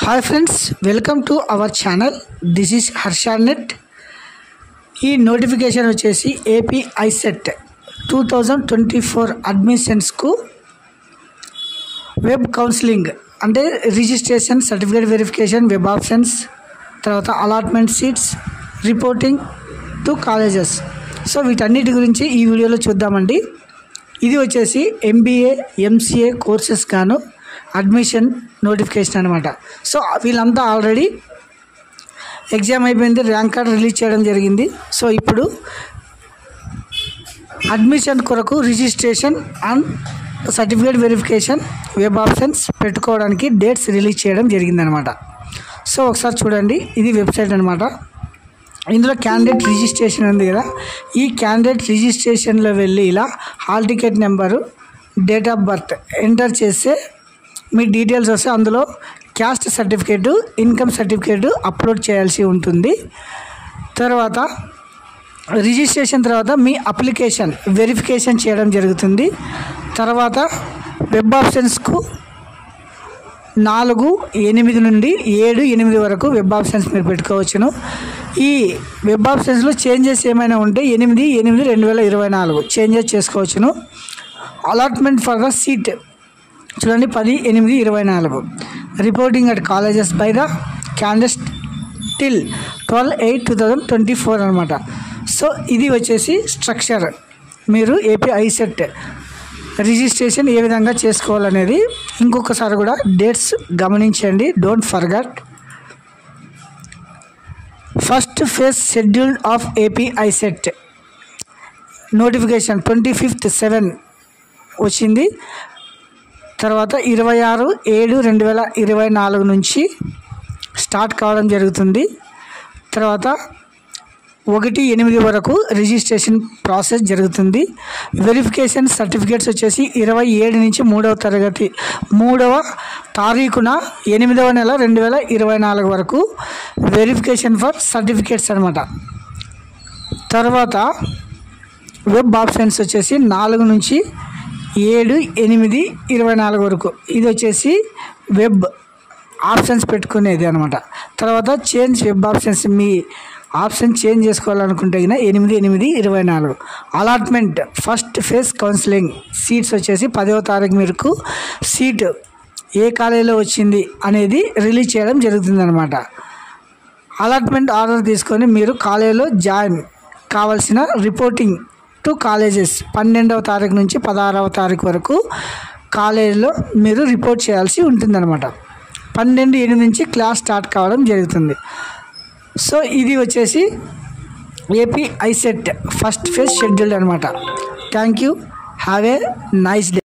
Hi friends, welcome to our channel. This is Harshanet. ఈ notification వచ్చేసి AP ICET 2024 admissions కు web counselling అంటే registration, certificate verification, web options, తర్వాత allotment seats, reporting to colleges. So వీటన్నిటి గురించి ఈ వీడియోలో చూద్దామండి. ఇది వచ్చేసి ఎంబీఏ, ఎంసీఏ కోర్సెస్ గాను అడ్మిషన్ నోటిఫికేషన్ అనమాట. సో వీళ్ళంతా ఆల్రెడీ ఎగ్జామ్ అయిపోయింది, ర్యాంక్ కార్డ్ రిలీజ్ చేయడం జరిగింది. సో ఇప్పుడు అడ్మిషన్ కొరకు registration and certificate verification, web options పెట్టుకోవడానికి డేట్స్ రిలీజ్ చేయడం జరిగిందనమాట. సో ఒకసారి చూడండి, ఇది వెబ్సైట్ అనమాట. ఇందులో క్యాండిడేట్ రిజిస్ట్రేషన్ ఉంది కదా, ఈ క్యాండిడేట్ రిజిస్ట్రేషన్లో వెళ్ళి ఇలా hall ticket number, date of birth enter చేస్తే మీ డీటెయిల్స్ వస్తే అందులో caste certificate, income certificate upload చేయాల్సి ఉంటుంది. తర్వాత రిజిస్ట్రేషన్ తర్వాత మీ అప్లికేషన్ వెరిఫికేషన్ చేయడం జరుగుతుంది. తర్వాత వెబ్ ఆప్షన్స్కు 4/8 నుండి 7/8 వరకు వెబ్ ఆప్షన్స్ మీరు పెట్టుకోవచ్చును. ఈ వెబ్ ఆప్షన్స్లో చేంజెస్ ఏమైనా ఉంటే 8/8/2024 చేంజెస్ చేసుకోవచ్చును. అలాట్మెంట్ ఫర్ ద సీట్ చూడండి 10/8/24. Reporting at colleges by the candidates till 12/8/2024 అనమాట. సో ఇది వచ్చేసి స్ట్రక్చర్. మీరు ఏపీ ఐసెట్ రిజిస్ట్రేషన్ ఏ విధంగా చేసుకోవాలనేది ఇంకొకసారి కూడా డేట్స్ గమనించండి, don't forget. First phase schedule of AP ICET notification 25/7 వచ్చింది. తర్వాత 26/7/2024 నుంచి స్టార్ట్ కావడం జరుగుతుంది. తర్వాత 1/8 వరకు రిజిస్ట్రేషన్ ప్రాసెస్ జరుగుతుంది. వెరిఫికేషన్ సర్టిఫికేట్స్ వచ్చేసి 27 నుంచి 3వ తారీఖున 8వ నెల 2024 వరకు వెరిఫికేషన్ ఫర్ సర్టిఫికేట్స్ అనమాట. తర్వాత వెబ్ ఆప్షన్స్ వచ్చేసి 4 నుంచి 7/8/24 వరకు ఇది వచ్చేసి వెబ్ ఆప్షన్స్ పెట్టుకునేది అనమాట. తర్వాత చేంజ్ వెబ్ ఆప్షన్స్, మీ ఆప్షన్ చేంజ్ చేసుకోవాలనుకుంటే 8/8/24. Allotment first phase counselling seats వచ్చేసి 10వ తారీఖు మేరకు సీటు ఏ కాలేజీలో వచ్చింది అనేది రిలీజ్ చేయడం జరుగుతుందన్నమాట. అలాట్మెంట్ ఆర్డర్ తీసుకొని మీరు కాలేజీలో జాయిన్ కావాల్సిన రిపోర్టింగ్ టు కాలేజెస్ 12వ తారీఖు నుంచి 16వ తారీఖు వరకు కాలేజీలో మీరు రిపోర్ట్ చేయాల్సి ఉంటుందన్నమాట. 12/8 నుంచి క్లాస్ స్టార్ట్ కావడం జరుగుతుంది. సో ఇది వచ్చేసి AP ICET first phase schedule అనమాట. Thank you, have a nice day.